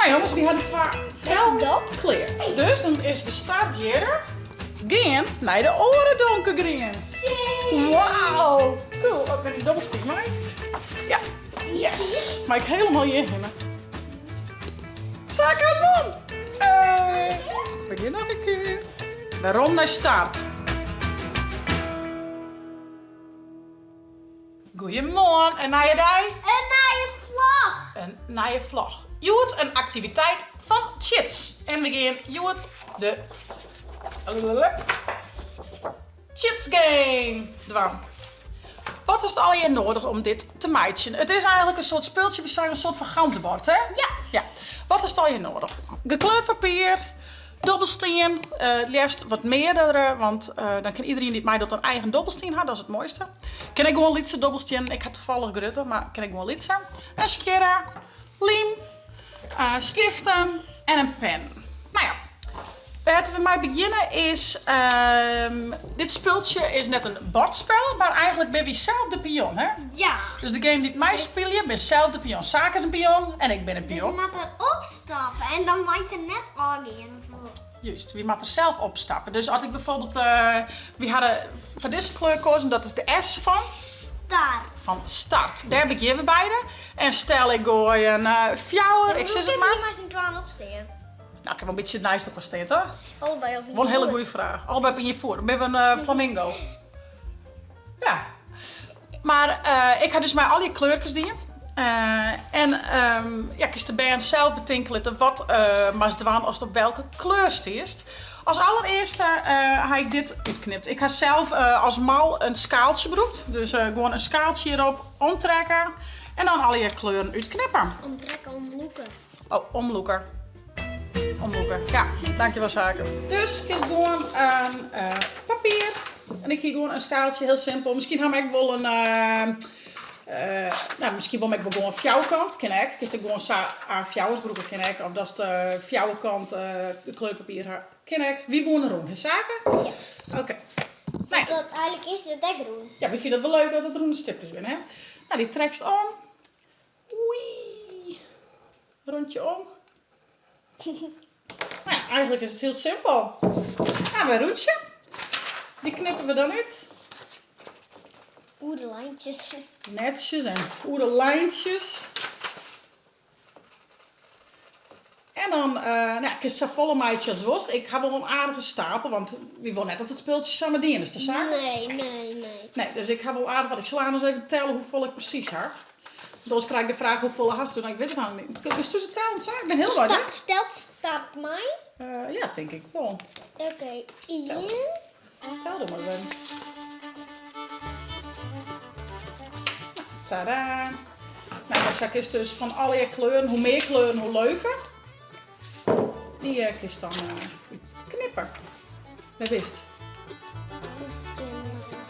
Nou jongens, die hadden twee velden kleur. Dus dan is de start hier. Gaan naar de oren donkergreen. Wauw. Cool. Ook met die dobbelsteen, maar. Ja. Yes. Maar ik helemaal hierheen. Zaken begin nog een keer. De ronde start. Goedemorgen, en naar je dag? En naar je vlag. Een naar je vlog. Joet een activiteit van Chits. En we gaan Joet de Chits game doen. Wat is het al hier nodig om dit te matchen? Het is eigenlijk een soort speeltje, we zijn een soort van ganzenbord, hè? Ja. Wat is het al hier nodig? Gekleurd papier, dobbelsteen, liefst wat meerdere, want dan kan iedereen die mij dat een eigen dobbelsteen had, dat is het mooiste. Kan ik gewoon lietse dobbelsteen, ik had toevallig grutten, maar kan ik gewoon litsen. Een schera, lim, stiften en een pen. Nou ja. Waar we mee beginnen is, dit speeltje is net een bordspel, maar eigenlijk ben je zelf de pion, hè? Ja. Dus degene die mij speelt, ben zelf de pion. Zaak is een pion en ik ben een Dus pion. je moet erop stappen en dan moet je net aangaan. Juist, wie moet er zelf opstappen. Dus als ik bijvoorbeeld, we hadden van deze kleur gekozen, dat is de S van start. Daar beginnen we beide. En stel ik gooi een fjouwer, ik zeg het maar. Je maar zijn twaalf opstaan. Nou, ik heb een beetje het nice nog steeds hoor. Allebei op je Wat een hele voet. goede vraag. Allebei ben je voor. We hebben een flamingo. Ja. Maar ik had dus maar al die kleurtjes die. Ja, ik is de band zelf betinkelen wat maar doen als het op welke kleur stiert. Als allereerste heb ik dit geknipt. Ik heb zelf als mal een skaaltje broed. Dus gewoon een skaaltje hierop omtrekken. En dan al je kleuren uitknippen. Omtrekken, omloeken. Oh, omloeken. Omloeken. Ja, dankjewel zaken. Dus ik kies gewoon een papier. En ik hier gewoon een skaaltje, heel simpel. Misschien heb ik wel een... misschien wil ik wel gewoon een fjouwkant. Ken ik. Kies ik gewoon een fjouwersbroeken ken ik. Of dat is de fjouwenkant, de kleurpapier ken ik. Wie woont erom? Zaken? Ja. Oké. Nou, Dat eigenlijk is het dekgroen. ja, we vinden het wel leuk dat het groene stipjes zijn, hè? Nou, die trekst om. Oei. Rondje om. Nou, ja, eigenlijk is het heel simpel. Nou, een roetje. Die knippen we dan uit. Oeh, de lijntjes. Netjes en goede lijntjes. En dan, ik is volle meidjes als worst. Ik heb wel een aardige stapel, want wie wil net dat het speeltje samen dienen is de zaak. Nee. Nee, dus ik heb wel aardig wat. Ik zal aan eens even tellen hoeveel ik precies heb. Anders krijg ik de vraag hoeveel hast toen. Ik weet het nou niet. Dus tussen tellen, ik ben heel wat, hè? Start mij. Ja, denk ik wel. Oké, 1. Tel er maar eens. Tadaa! Nou, de zak is dus van alle je kleuren. Hoe meer kleuren, hoe leuker. Die is dan knippen. Dat wist.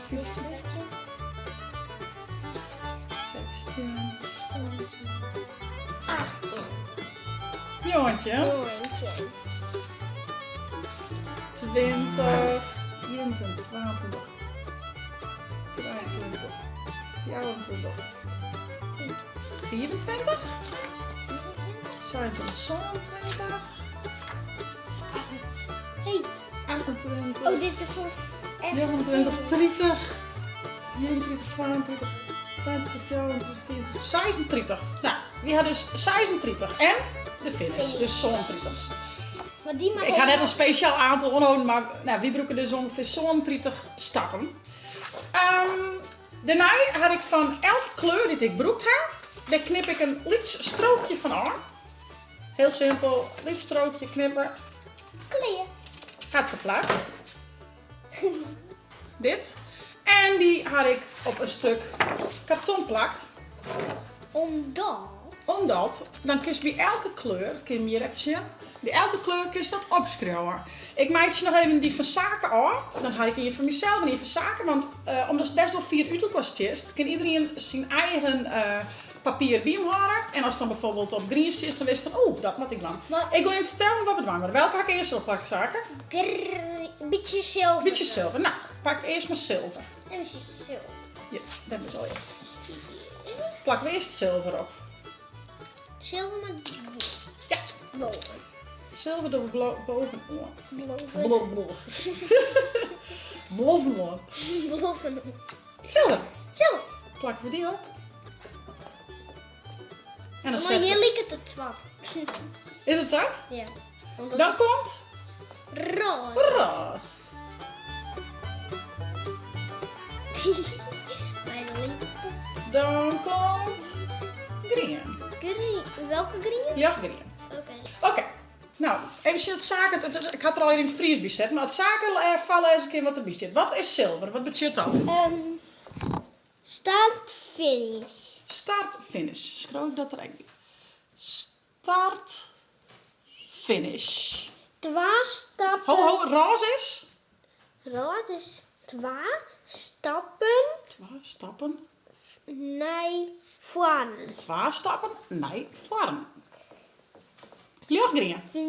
15. 16. 18. Jongetje. 20. 21. 22. 23. 24. 24. 27. 27. Hey. 28. Oh, dit is een 29, 30, 29, 22, 23, 24, 24, 36. Nou, wie had dus 36 en de finish, dus zo'n 30. Maar die mag Ik ga net een speciaal aantal onhouden, maar nou, wie broeken dus ongeveer zo'n 30 stappen. Daarna had ik van elke kleur die ik broekt heb, daar knip ik een liets strookje van aan. Heel simpel, liets strookje knippen. kleur. Gaat ze vlak. Dit. En die had ik op een stuk karton plakt. Omdat, dan kun je bij elke kleur, kun je meer zien, bij elke kleur kun je dat opschrijven. Ik maak je nog even die van zaken aan. Dan ga ik hier van mezelf en hier van zaken. Want omdat het best wel 4 uur kost is, kan iedereen zijn eigen papier bij hem houden. En als het dan bijvoorbeeld op green is, dan wist je van, dat moet ik dan. Maar- Ik wil je vertellen wat we doen. Welke ga ik eerst oppakken, zaken? Beetje zilver. Beetje zilver. Nou, pak eerst maar zilver. En beetje zilver. Ja, dat is al. Plakken we eerst zilver op. Zilver met die. Ja, boven. Zilver door boven. Boven. Boven. Boven. Zilver. Zo. Plakken we die op. En dan Maar zetten hier we... lijkt het zwart. Is het zo? Ja. Dan komt Roze. roze. Nee, dan lijkt het Dan komt green. green. Welke green? Ja, green. Oké. Nou, even het zaken. Ik had er al in het Fries bij gezet, maar het zaken vallen eens een keer wat erbij zit. Wat is zilver? Wat betekent dat? Start finish. Start, finish. Schrijf ik dat er eigenlijk. Start, finish. 2 stappen. Ho, roze is? Rood is 2 stappen 2 stappen. naar voren. 2 stappen naar voren. Lichtgreen. 5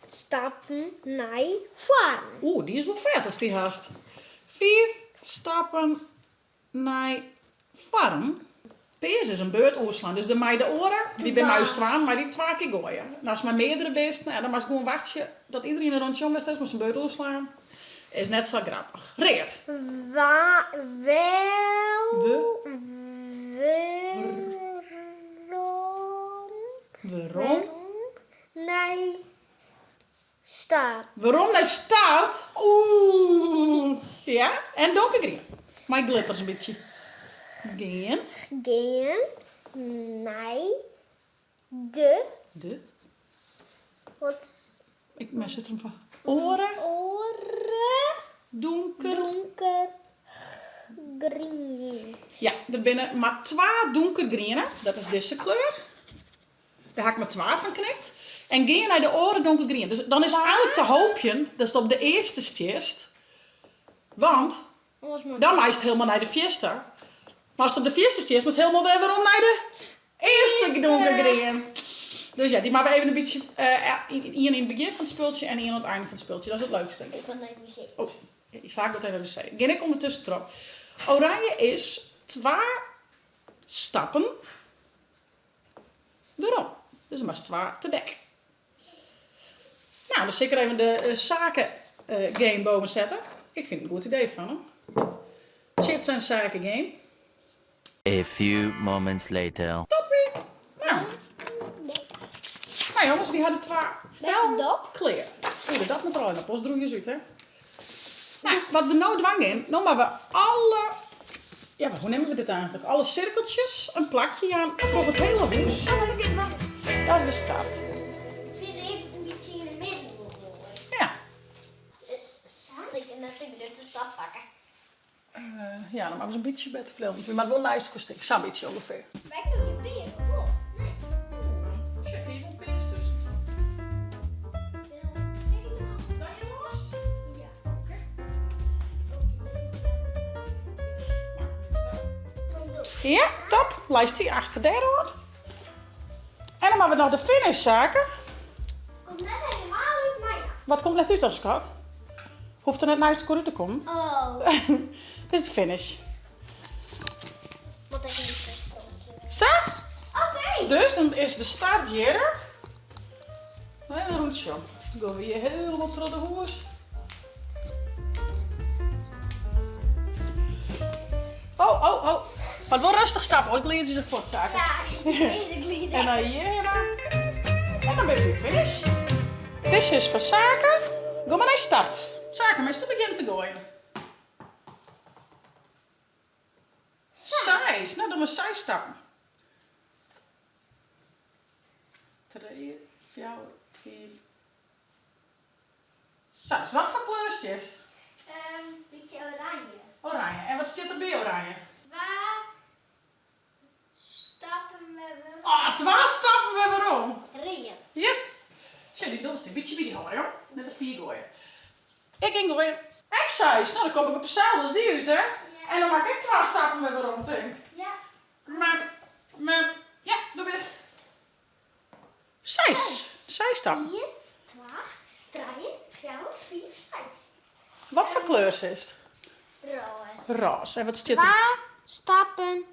stappen naar voren. Oeh, die is wel vet als die haast. 5 stappen naar voren. Peers is een beurt oorslaan. Dus de mij de oren, die bij mij staan, maar die 2 keer gooien. En als maar meerdere best, nou, dan mag je gewoon wachten dat iedereen een rondje om is, met zijn beurt oorslaan. Is net zo grappig. Reed. Waarom? Nee. Start. Waarom naar start? Oeh. Ja, en donkergreen. Mijn glitters een beetje. Geen. Gaan naar de. Wat is Ik mes het hem van. Oren. oren? Donker. Donker. Green. Ja, er binnen maar 2 donkergroene. Dat is deze kleur. Daar heb ik maar 2 van knipt. En ga je naar de oren donkergroen. Dus dan is het eigenlijk te hoopje dat het op de eerste stiest. Want dan maakt het helemaal naar de fiesta. Maar als het op de fiesta stiest, moet het helemaal weer waarom naar de eerste donkergroen. Dus ja, die maken we even een beetje in het begin van het speeltje en in aan het einde van het speeltje. Dat is het leukste. Ik kan het niet zien. Oh, ik sla het even zeggen. Ga ik ondertussen erop. Oranje is 2 stappen. Waarom? Dus er maar 2 te dek. Nou, dan zeker even de zaken game boven zetten. Ik vind het een goed idee van hem. Chits en zaken game. A few moments later. Toppie! Nou jongens, die hadden 2 fel kleur. Oeh, dat moet er al in de post droegjes uit, hè? Nou, wat we nou dwang in, dan hebben we alle... Ja, hoe nemen we dit eigenlijk? Alle cirkeltjes, een plakje aan, toch het hele huis. Dat is de start. Ik vind even een beetje in de midden. Ja. Dus zal ik net de stap pakken. Ja, dan maken we een beetje beter filmen. Maar wel een nice kostuum. Zo'n beetje ongeveer. Wij kunnen je beren. Oh, nee. Check, hier komt pins tussen. Dan je los? Ja. Oké. Ja, top. Lijst die achter daar hoor. En dan hebben we nog de finish zaken. Komt net helemaal uit mij. Wat komt net uit als schat? Hoeft er net naar de score te komen. Oh. Dit is de finish. Wat heb je niet Zo. Oké. Dus dan is de start hier. En een rondje. Dan gaan we hier helemaal door de hoes. Oh. Maar wel rustig stappen, want ik leer je ze voortzaken. Ja, deze glieden. En dan hier. En dan ben je finish. Dit is voor zaken. Ga maar naar start. Zaken, maar is te beginnen te gooien. 6. Nou, dan maar 6 stappen. 3, 4, 5, 6. Wat voor kleur is dit? Beetje oranje. Oranje. En wat zit er bij oranje? Waar stappen we? Oh, 2 stappen we waarom? Reed. Yes! Zo, die domste. Beetje bij die gooien, hoor. Net een 4 gooien. Ik ging gooien. Exercise. Nou, dan kom ik op hetzelfde als die uit, hè? En dan maak ik 2 stappen met waarom, denk. Ja. Map. Ja, doe best. 6. 6 stappen. 4, 2, 3, 4, 5, 6. Wat voor kleur is het? Roze. Roze. En wat zit er? 2 stappen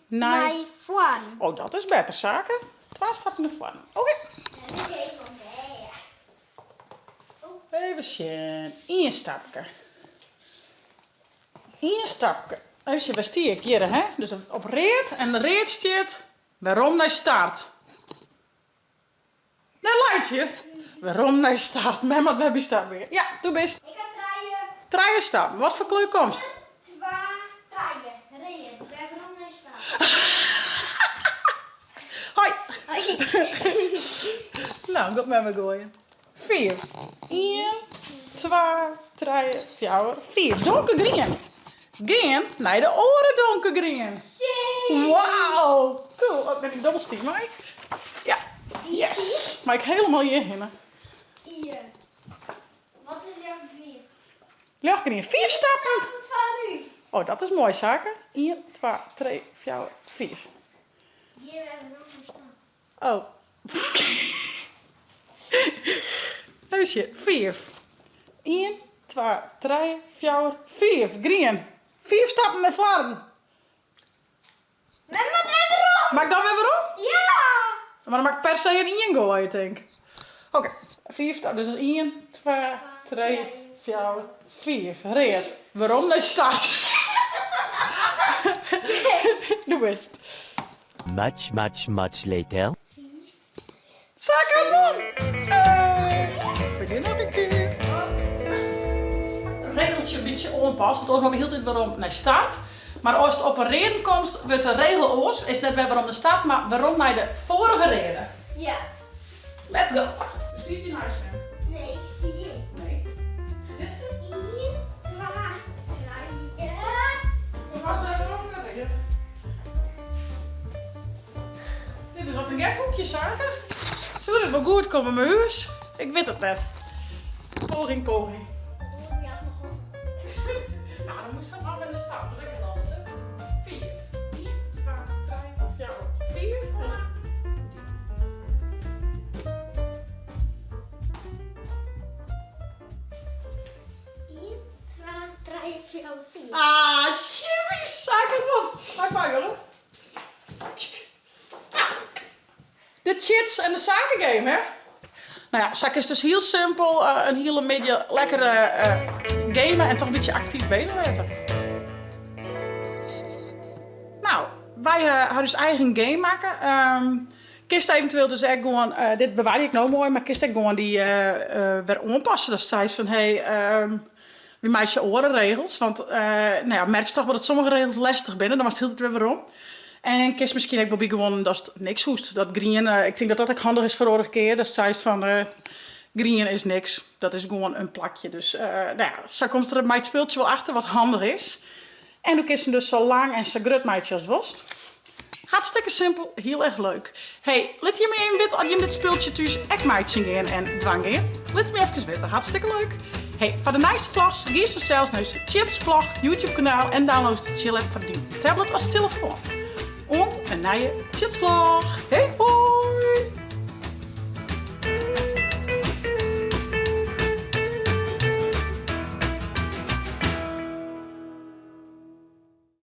Mij voor. Oh, dat is beter zaken. 2 stappen naar voren. Oké. Even zien. 1 stapje. 1 stapje. Even waar stier ik hier, hè? Dus op reed en de reed staat waarom naar start. Daar leidt je. Waarom naar start? Met wat heb je stap weer? Ja, doe best. Ik heb draaien. 3 stappen. Wat voor kleur komt? 2 draaien. Rijden. Waarom naar start? Hoi. Nou, dat met me gooien. 4. 1, 2, 3, 4, 4. Donkergroen. Gaan naar de oren donkergroen. Wauw. Cool. Oh, ben ik dobbelstiek, Mike? Ja. Yes. Maar ik helemaal hierheen. Hier. Wat is jouw green? Luchtgroen. 4 stappen. Vooruit. Oh, dat is mooi, zaken. 1, 2, 3, 4, 4. Hier hebben we nog een stap. Oh. Huisje, 4. 1, 2, 3, 4, 5. Green. 4 stappen met vorm. Met wat erom? Maak dan weer waarom? Ja! Maar dan maak ik per se een 1 gooien, denk ik. Oké, 4 stappen. Dus 1, 2, 3, 4, 5. Reed. Waarom? Dat start. Doe best. Much later. Zaken man! Begin nog een keer. Regeltje een beetje aanpast. Want we heel tijd waarom naar start. Maar als het op een reden komt, wordt de regel oors. Is net bij waarom de start, maar waarom naar de vorige reden. Ja. Let's go. Dus die is in huis. Nee, ik zie hier. Nee. 1, 2, 3. Wat was er waarom geregeld? Dit is op een gekhoekje zaken. Zou dit wel goed komen met huis? Ik weet het net. Poging. Dat doe ik juist nog goed. Nou, dan moet je dan met een stap. Dat is het anders, hè? 4. 1, 2, 3, 4. 4. 1, 2, 3, 4, 4. Ah, super zaken man. High five, jongen. Nou, de chits en de zakengame, hè? Nou ja, zaken is dus heel simpel. Een hele media lekkere gamen en toch een beetje actief bezig zijn. Nou, wij gaan dus eigen game maken. Kist eventueel dus echt gewoon, dit bewaar ik nou mooi, maar kist echt gewoon die weer aanpassen. Dat zei ze van, wie maakt je orenregels? Want nou ja, merk je toch wel dat sommige regels lastig binnen, dan was het heel tijd weer waarom. En kist misschien ook wel gewoon dat het niks hoest. Dat green, ik denk dat dat ook handig is voor de vorige keer. Dat zei ze van, green is niks. Dat is gewoon een plakje. Dus nou ja, zo komt er bij het speeltje wel achter wat handig is. En dan kist hem dus zo lang en zo grut meidje als het was. Hartstikke simpel, heel erg leuk. Hey, laat je me even weten als je dit speeltje thuis echt meidje gaan en dwang gaan. Laat me even weten, hartstikke leuk. Hey, voor de nieuwste vlogs, geef vanzelfs naar onze Chits vlog YouTube kanaal en download de chill app voor de tablet als telefoon. En een nieuwe Chits vlog. Hey,